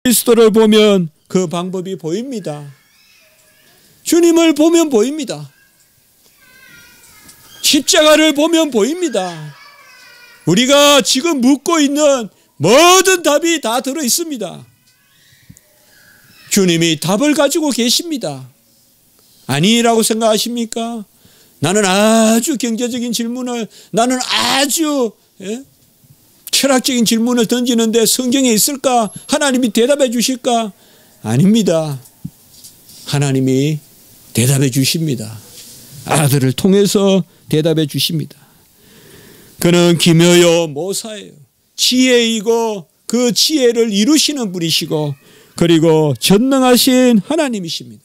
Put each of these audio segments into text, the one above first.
그리스도를 보면 그 방법이 보입니다. 주님을 보면 보입니다. 십자가를 보면 보입니다. 우리가 지금 묻고 있는 모든 답이 다 들어 있습니다. 주님이 답을 가지고 계십니다. 아니라고 생각하십니까? 나는 아주 경제적인 질문을, 나는 아주 철학적인 질문을 던지는데 성경에 있을까? 하나님이 대답해 주실까? 아닙니다. 하나님이 대답해 주십니다. 아들을 통해서 대답해 주십니다. 그는 기묘요 모사예요. 지혜이고 그 지혜를 이루시는 분이시고 그리고 전능하신 하나님이십니다.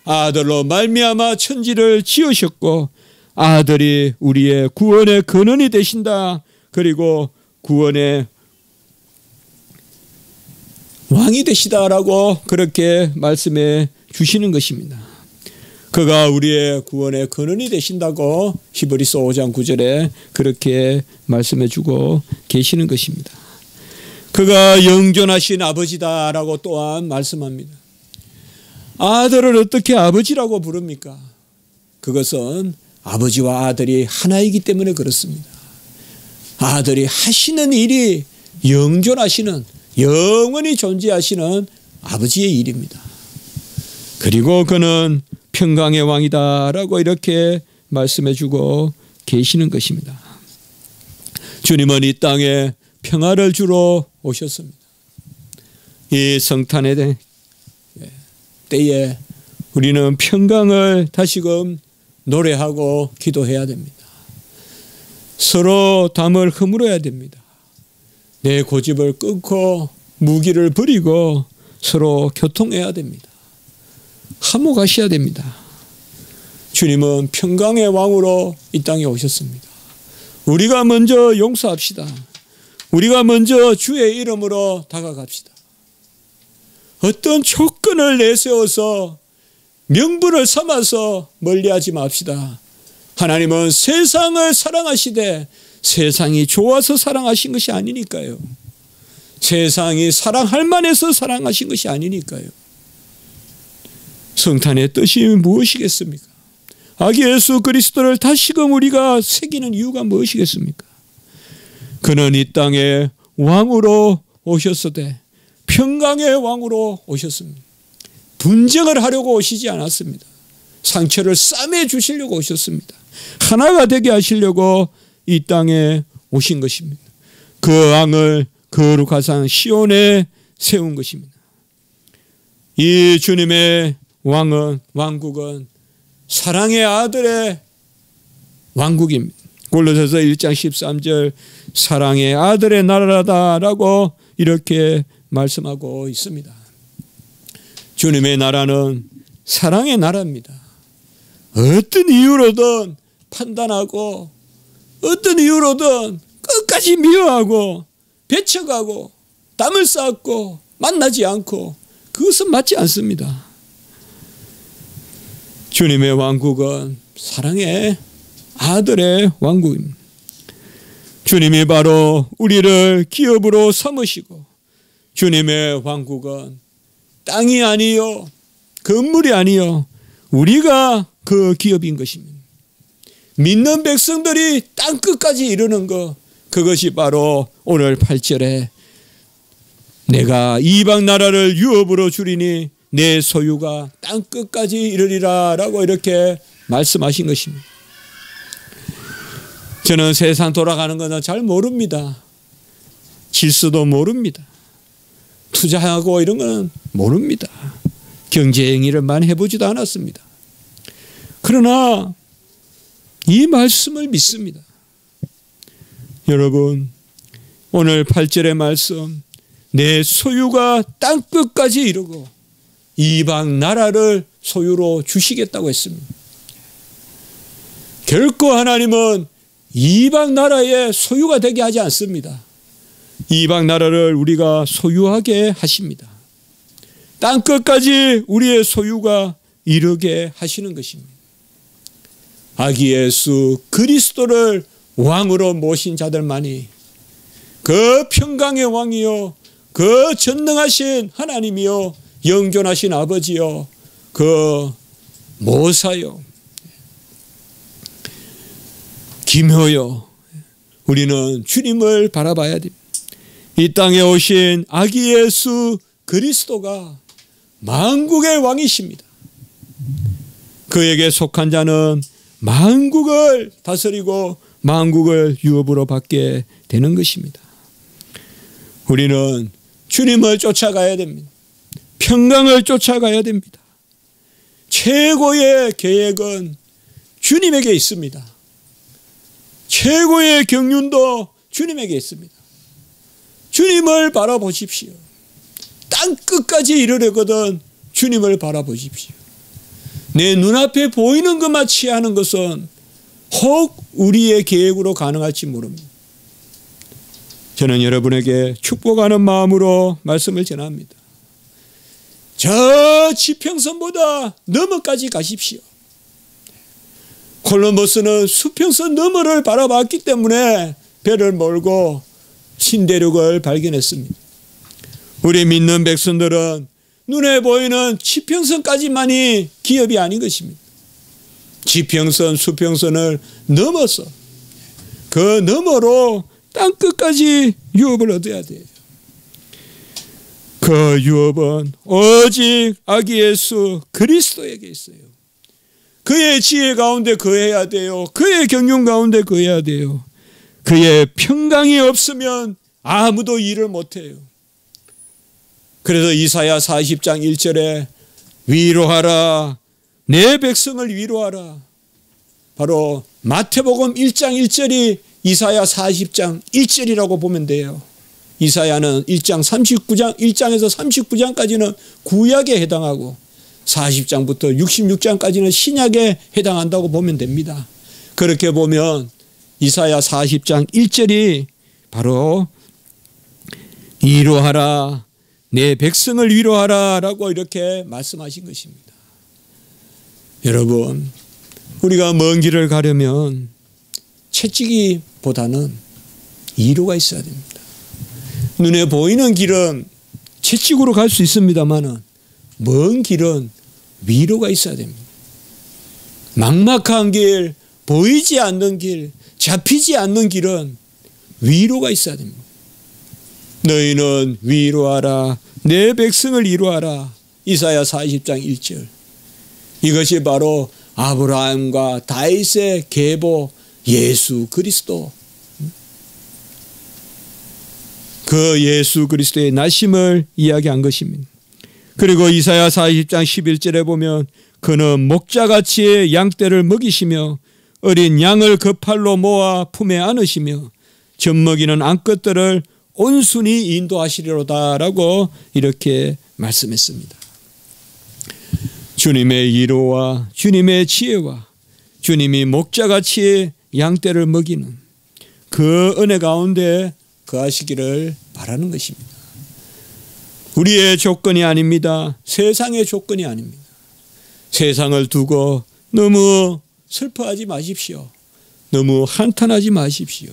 아들로 말미암아 천지를 지으셨고 아들이 우리의 구원의 근원이 되신다. 그리고 구원의 왕이 되시다라고 그렇게 말씀해 주시는 것입니다. 그가 우리의 구원의 근원이 되신다고 히브리서 5장 9절에 그렇게 말씀해 주고 계시는 것입니다. 그가 영존하신 아버지다라고 또한 말씀합니다. 아들을 어떻게 아버지라고 부릅니까? 그것은 아버지와 아들이 하나이기 때문에 그렇습니다. 아들이 하시는 일이 영존하시는, 영원히 존재하시는 아버지의 일입니다. 그리고 그는 평강의 왕이다라고 이렇게 말씀해 주고 계시는 것입니다. 주님은 이 땅에 평화를 주러 오셨습니다. 이 성탄의 때에 우리는 평강을 다시금 노래하고 기도해야 됩니다. 서로 담을 허물어야 됩니다. 내 고집을 끊고 무기를 버리고 서로 교통해야 됩니다. 화목하셔야 됩니다. 주님은 평강의 왕으로 이 땅에 오셨습니다. 우리가 먼저 용서합시다. 우리가 먼저 주의 이름으로 다가갑시다. 어떤 조건을 내세워서 명분을 삼아서 멀리하지 맙시다. 하나님은 세상을 사랑하시되 세상이 좋아서 사랑하신 것이 아니니까요. 세상이 사랑할 만해서 사랑하신 것이 아니니까요. 성탄의 뜻이 무엇이겠습니까? 아기 예수 그리스도를 다시금 우리가 새기는 이유가 무엇이겠습니까? 그는 이 땅에 왕으로 오셨으되 평강의 왕으로 오셨습니다. 분쟁을 하려고 오시지 않았습니다. 상처를 싸매 주시려고 오셨습니다. 하나가 되게 하시려고 이 땅에 오신 것입니다. 그 왕을 거룩한 산 시온에 세운 것입니다. 이 주님의 왕국은 사랑의 아들의 왕국입니다. 골로새서 1장 13절 사랑의 아들의 나라다라고 이렇게 말씀하고 있습니다. 주님의 나라는 사랑의 나라입니다. 어떤 이유로든 판단하고 어떤 이유로든 끝까지 미워하고 배척하고 땀을 쌓고 만나지 않고 그것은 맞지 않습니다. 주님의 왕국은 사랑의 아들의 왕국입니다. 주님이 바로 우리를 기업으로 삼으시고 주님의 왕국은 땅이 아니요 건물이 아니요 우리가 그 기업인 것입니다. 믿는 백성들이 땅끝까지 이르는 것, 그것이 바로 오늘 8절에 내가 이방 나라를 유업으로 주리니 내 소유가 땅끝까지 이르리라 라고 이렇게 말씀하신 것입니다. 저는 세상 돌아가는 것은 잘 모릅니다. 질서도 모릅니다. 투자하고 이런 건 모릅니다. 경제 행위를 많이 해보지도 않았습니다. 그러나 이 말씀을 믿습니다. 여러분, 오늘 8절의 말씀, 내 소유가 땅끝까지 이르고 이방 나라를 소유로 주시겠다고 했습니다. 결코 하나님은 이방 나라의 소유가 되게 하지 않습니다. 이방 나라를 우리가 소유하게 하십니다. 땅끝까지 우리의 소유가 이르게 하시는 것입니다. 아기 예수 그리스도를 왕으로 모신 자들만이 그 평강의 왕이요 그 전능하신 하나님이요 영존하신 아버지요 그 모사요 기묘요 우리는 주님을 바라봐야 됩니다. 이 땅에 오신 아기 예수 그리스도가 만국의 왕이십니다. 그에게 속한 자는 만국을 다스리고 만국을 유업으로 받게 되는 것입니다. 우리는 주님을 쫓아가야 됩니다. 평강을 쫓아가야 됩니다. 최고의 계획은 주님에게 있습니다. 최고의 경륜도 주님에게 있습니다. 주님을 바라보십시오. 땅 끝까지 이르려거든 주님을 바라보십시오. 내 눈앞에 보이는 것만 취하는 것은 혹 우리의 계획으로 가능할지 모릅니다. 저는 여러분에게 축복하는 마음으로 말씀을 전합니다. 저 지평선보다 너머까지 가십시오. 콜럼버스는 수평선 너머를 바라봤기 때문에 배를 몰고 신대륙을 발견했습니다. 우리 믿는 백성들은 눈에 보이는 지평선까지만이 기업이 아닌 것입니다. 지평선, 수평선을 넘어서 그 너머로 땅끝까지 유업을 얻어야 돼요. 그 유업은 오직 아기 예수 그리스도에게 있어요. 그의 지혜 가운데 거해야 돼요. 그의 경륜 가운데 거해야 돼요. 그의 평강이 없으면 아무도 일을 못해요. 그래서 이사야 40장 1절에 위로하라 내 백성을 위로하라. 바로 마태복음 1장 1절이 이사야 40장 1절이라고 보면 돼요. 이사야는 1장에서 39장까지는 구약에 해당하고 40장부터 66장까지는 신약에 해당한다고 보면 됩니다. 그렇게 보면 이사야 40장 1절이 바로 위로하라 내 백성을 위로하라 라고 이렇게 말씀하신 것입니다. 여러분 우리가 먼 길을 가려면 채찍이보다는 위로가 있어야 됩니다. 눈에 보이는 길은 채찍으로 갈 수 있습니다만 먼 길은 위로가 있어야 됩니다. 막막한 길, 보이지 않는 길, 잡히지 않는 길은 위로가 있어야 됩니다. 너희는 위로하라 내 백성을 위로하라. 이사야 40장 1절. 이것이 바로 아브라함과 다윗의 계보 예수 그리스도, 그 예수 그리스도의 나심을 이야기한 것입니다. 그리고 이사야 40장 11절에 보면 그는 목자같이 양떼를 먹이시며 어린 양을 그 팔로 모아 품에 안으시며 젖먹이는 암컷들을 온순히 인도하시리로다 라고 이렇게 말씀했습니다. 주님의 위로와 주님의 지혜와 주님이 목자같이 양떼를 먹이는 그 은혜 가운데 거하시기를 바라는 것입니다. 우리의 조건이 아닙니다. 세상의 조건이 아닙니다. 세상을 두고 너무 슬퍼하지 마십시오. 너무 한탄하지 마십시오.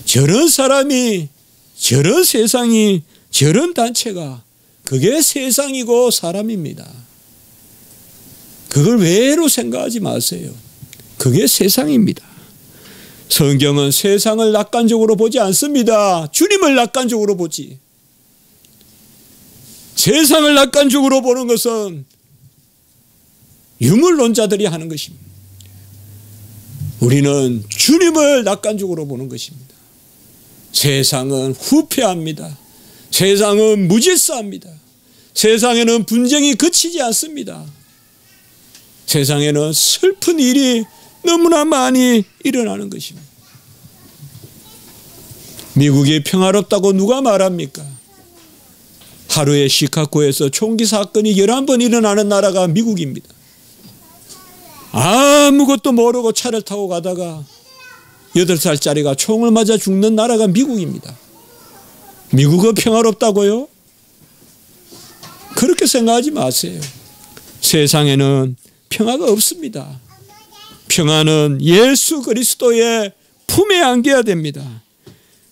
저런 사람이, 저런 세상이, 저런 단체가 그게 세상이고 사람입니다. 그걸 외로 생각하지 마세요. 그게 세상입니다. 성경은 세상을 낙관적으로 보지 않습니다. 주님을 낙관적으로 보지. 세상을 낙관적으로 보는 것은 유물론자들이 하는 것입니다. 우리는 주님을 낙관적으로 보는 것입니다. 세상은 후패합니다. 세상은 무질서합니다. 세상에는 분쟁이 그치지 않습니다. 세상에는 슬픈 일이 너무나 많이 일어나는 것입니다. 미국이 평화롭다고 누가 말합니까? 하루에 시카고에서 총기 사건이 11번 일어나는 나라가 미국입니다. 아무것도 모르고 차를 타고 가다가 8살짜리가 총을 맞아 죽는 나라가 미국입니다. 미국은 평화롭다고요? 그렇게 생각하지 마세요. 세상에는 평화가 없습니다. 평화는 예수 그리스도의 품에 안겨야 됩니다.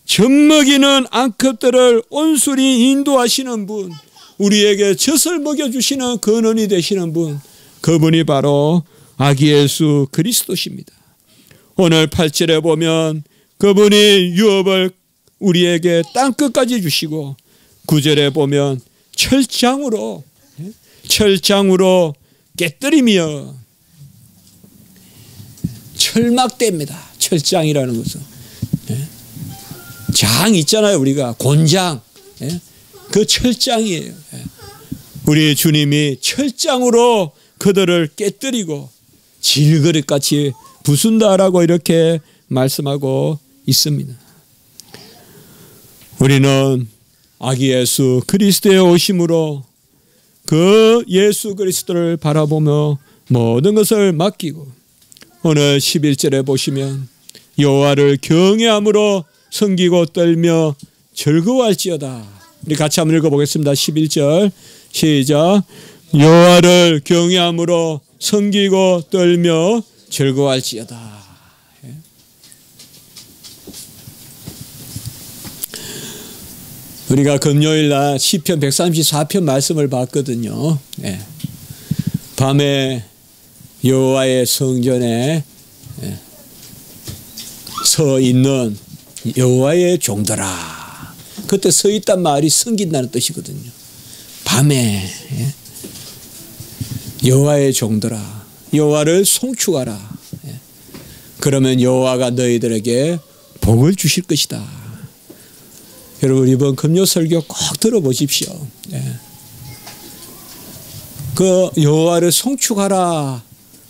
젖먹이는 암컷들을 온순히 인도하시는 분, 우리에게 젖을 먹여주시는 근원이 되시는 분, 그분이 바로 아기 예수 그리스도십니다. 오늘 8절에 보면 그분이 유업을 우리에게 땅끝까지 주시고 9절에 보면 철장으로 깨뜨리며 철막대입니다. 철장이라는 것은 장 있잖아요. 우리가 곤장, 그 철장이에요. 우리 주님이 철장으로 그들을 깨뜨리고 질그릇같이 부순다라고 이렇게 말씀하고 있습니다. 우리는 아기 예수 그리스도의 오심으로 그 예수 그리스도를 바라보며 모든 것을 맡기고, 오늘 11절에 보시면 여호와를 경외함으로 섬기고 떨며 즐거워할지어다. 우리 같이 한번 읽어보겠습니다. 11절 시작. 여호와를 경외함으로 섬기고 떨며 즐거워할지어다. 우리가 금요일 날 시편 134편 말씀을 봤거든요. 밤에 여호와의 성전에 서 있는 여호와의 종들아. 그때 서 있단 말이 섬긴다는 뜻이거든요. 밤에 여호와의 종들아, 여호와를 송축하라. 그러면 여호와가 너희들에게 복을 주실 것이다. 여러분, 이번 금요 설교 꼭 들어보십시오. 그 여호와를 송축하라,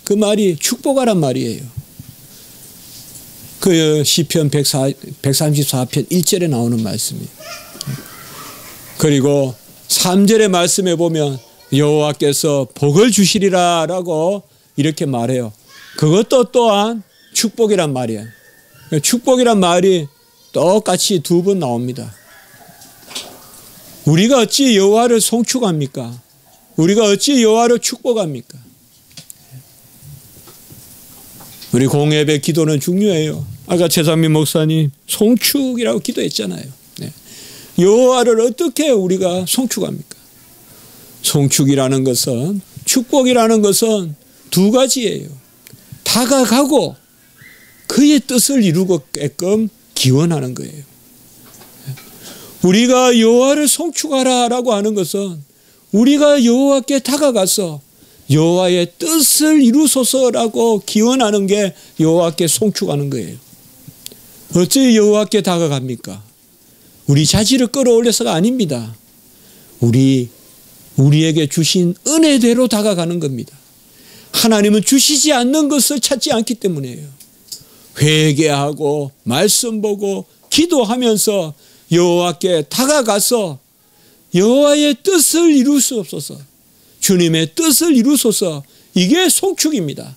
그 말이 축복하란 말이에요. 그 시편 134편 1절에 나오는 말씀이에요. 그리고 3절의 말씀에 보면 여호와께서 복을 주시리라 라고 이렇게 말해요. 그것도 또한 축복이란 말이에요. 축복이란 말이 똑같이 두 번 나옵니다. 우리가 어찌 여호와를 송축합니까? 우리가 어찌 여호와를 축복합니까? 우리 공예배 기도는 중요해요. 아까 최상민 목사님 송축이라고 기도했잖아요. 여호와를 어떻게 우리가 송축합니까? 송축이라는 것은, 축복이라는 것은 두 가지예요. 다가가고 그의 뜻을 이루게끔 기원하는 거예요. 우리가 여호와를 송축하라라고 하는 것은 우리가 여호와께 다가가서 여호와의 뜻을 이루소서라고 기원하는 게 여호와께 송축하는 거예요. 어찌 여호와께 다가갑니까? 우리 자질을 끌어올려서가 아닙니다. 우리에게 주신 은혜대로 다가가는 겁니다. 하나님은 주시지 않는 것을 찾지 않기 때문이에요. 회개하고 말씀 보고 기도하면서 여호와께 다가가서 여호와의 뜻을 이루소서, 주님의 뜻을 이루소서, 이게 송축입니다.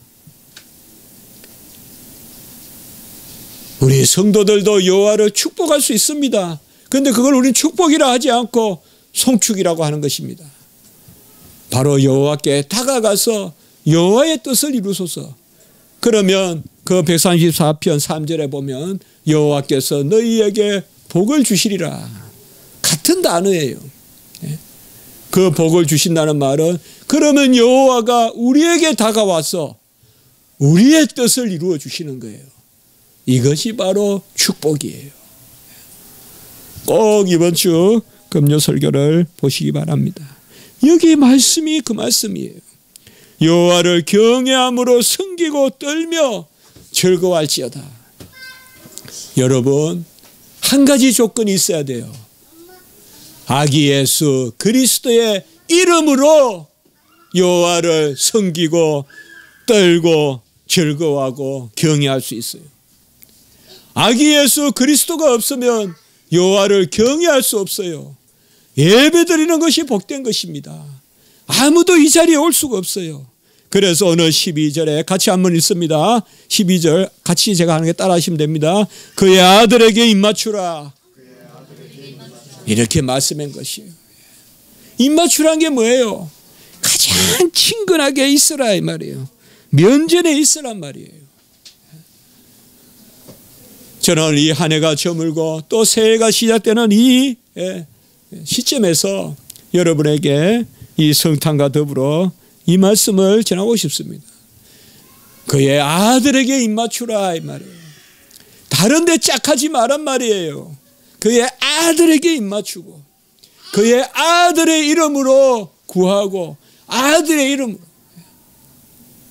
우리 성도들도 여호와를 축복할 수 있습니다. 그런데 그걸 우리는 축복이라 하지 않고 송축이라고 하는 것입니다. 바로 여호와께 다가가서 여호와의 뜻을 이루소서. 그러면 그 134편 3절에 보면 여호와께서 너희에게 복을 주시리라. 같은 단어예요. 그 복을 주신다는 말은, 그러면 여호와가 우리에게 다가와서 우리의 뜻을 이루어 주시는 거예요. 이것이 바로 축복이에요. 꼭 이번 주 금요 설교를 보시기 바랍니다. 여기 말씀이 그 말씀이에요. 여호와를 경외함으로 섬기고 떨며 즐거워할지어다. 여러분, 한 가지 조건이 있어야 돼요. 아기 예수 그리스도의 이름으로 여호와를 섬기고 떨고 즐거워하고 경외할 수 있어요. 아기 예수 그리스도가 없으면 여호와를 경외할 수 없어요. 예배드리는 것이 복된 것입니다. 아무도 이 자리에 올 수가 없어요. 그래서 오늘 12절에 같이 한번 읽습니다. 12절 같이 제가 하는 게 따라하시면 됩니다. 그의 아들에게 입맞추라. 이렇게 말씀한 것이에요. 입맞추란 게 뭐예요? 가장 친근하게 있으라 이 말이에요. 면전에 있으란 말이에요. 저는 이 한 해가 저물고 또 새해가 시작되는 이 시점에서 여러분에게 이 성탄과 더불어 이 말씀을 전하고 싶습니다. 그의 아들에게 입맞추라 이 말이에요. 다른 데 짝하지 말란 말이에요. 그의 아들에게 입맞추고 그의 아들의 이름으로 구하고 아들의 이름으로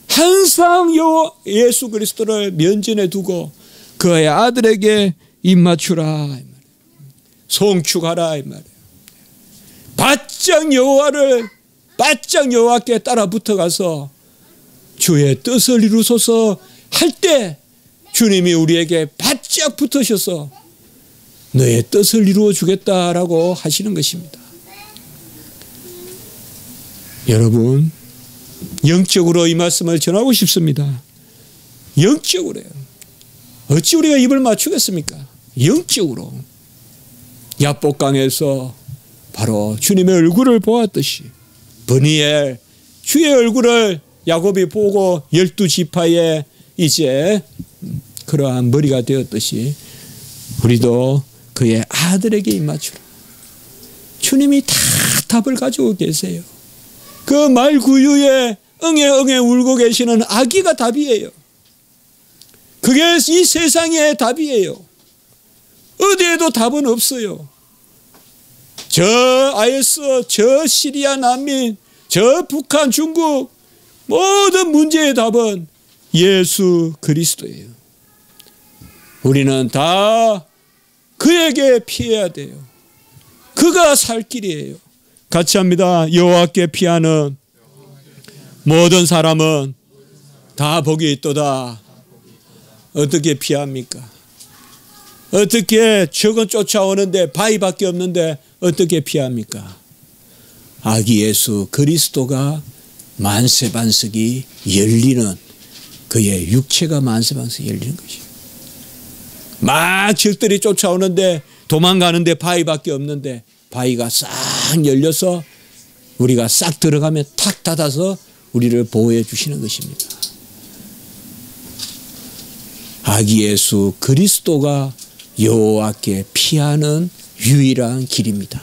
항상 예수 그리스도를 면전에 두고 그의 아들에게 입맞추라 이 말이에요. 송축하라 이 말이에요. 바짝 여호와께 따라 붙어가서 주의 뜻을 이루소서 할 때 주님이 우리에게 바짝 붙으셔서 너의 뜻을 이루어 주겠다라고 하시는 것입니다. 여러분, 영적으로 이 말씀을 전하고 싶습니다. 영적으로요. 어찌 우리가 입을 맞추겠습니까? 영적으로. 야복강에서 바로 주님의 얼굴을 보았듯이 브니엘 주의 얼굴을 야곱이 보고 12지파에 이제 그러한 머리가 되었듯이 우리도 그의 아들에게 입맞추라. 주님이 다 답을 가지고 계세요. 그 말구유에 응애 울고 계시는 아기가 답이에요. 그게 이 세상의 답이에요. 어디에도 답은 없어요. 저 IS, 저 시리아 난민, 저 북한, 중국 모든 문제의 답은 예수 그리스도예요. 우리는 다 그에게 피해야 돼요. 그가 살 길이에요. 같이 합니다. 여호와께 피하는 모든 사람은 다 복이 있도다. 어떻게 피합니까? 어떻게 적은 쫓아오는데 바위밖에 없는데 어떻게 피합니까? 아기 예수 그리스도가 만세반석이 열리는 그의 육체가 만세반석이 열리는 것이에요. 막 적들이 쫓아오는데 도망가는데 바위밖에 없는데 바위가 싹 열려서 우리가 싹 들어가면 탁 닫아서 우리를 보호해 주시는 것입니다. 아기 예수 그리스도가 여호와께 피하는 유일한 길입니다.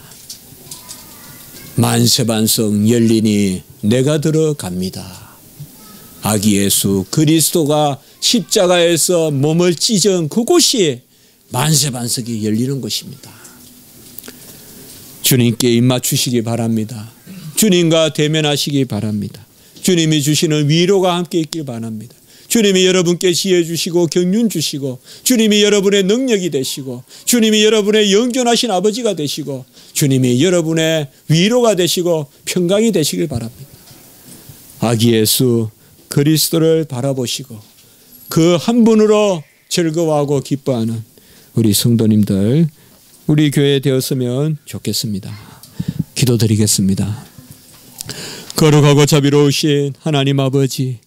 만세반석 열리니 내가 들어갑니다. 아기 예수 그리스도가 십자가에서 몸을 찢은 그곳이 만세반석이 열리는 것입니다. 주님께 입맞추시기 바랍니다. 주님과 대면하시기 바랍니다. 주님이 주시는 위로가 함께 있길 바랍니다. 주님이 여러분께 지혜 주시고 경륜 주시고 주님이 여러분의 능력이 되시고 주님이 여러분의 영존하신 아버지가 되시고 주님이 여러분의 위로가 되시고 평강이 되시길 바랍니다. 아기 예수 그리스도를 바라보시고 그 한 분으로 즐거워하고 기뻐하는 우리 성도님들 우리 교회 되었으면 좋겠습니다. 기도드리겠습니다. 거룩하고 자비로우신 하나님 아버지,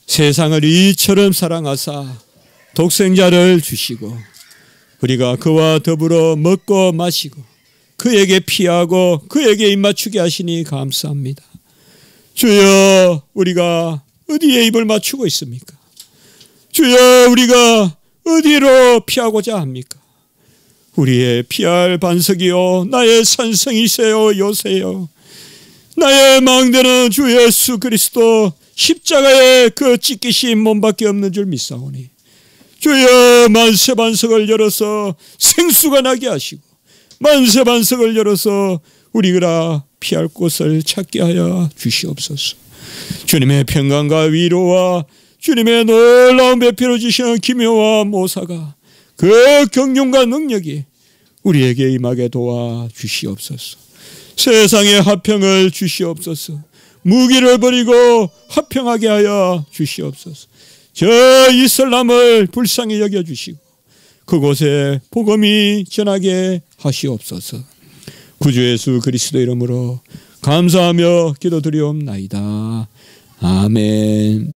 세상을 이처럼 사랑하사 독생자를 주시고 우리가 그와 더불어 먹고 마시고 그에게 피하고 그에게 입맞추게 하시니 감사합니다. 주여, 우리가 어디에 입을 맞추고 있습니까? 주여, 우리가 어디로 피하고자 합니까? 우리의 피할 반석이요 나의 산성이세요 요새요. 나의 망대는 주 예수 그리스도 십자가에 그 찢기신 몸밖에 없는 줄 믿사오니 주여, 만세반석을 열어서 생수가 나게 하시고 만세반석을 열어서 우리가 피할 곳을 찾게 하여 주시옵소서. 주님의 평강과 위로와 주님의 놀라운 배필을 주시는 기묘와 모사가 그 경륜과 능력이 우리에게 임하게 도와주시옵소서. 세상의 화평을 주시옵소서. 무기를 버리고 화평하게 하여 주시옵소서. 저 이슬람을 불쌍히 여겨주시고 그곳에 복음이 전하게 하시옵소서. 구주 예수 그리스도 이름으로 감사하며 기도드리옵나이다. 아멘.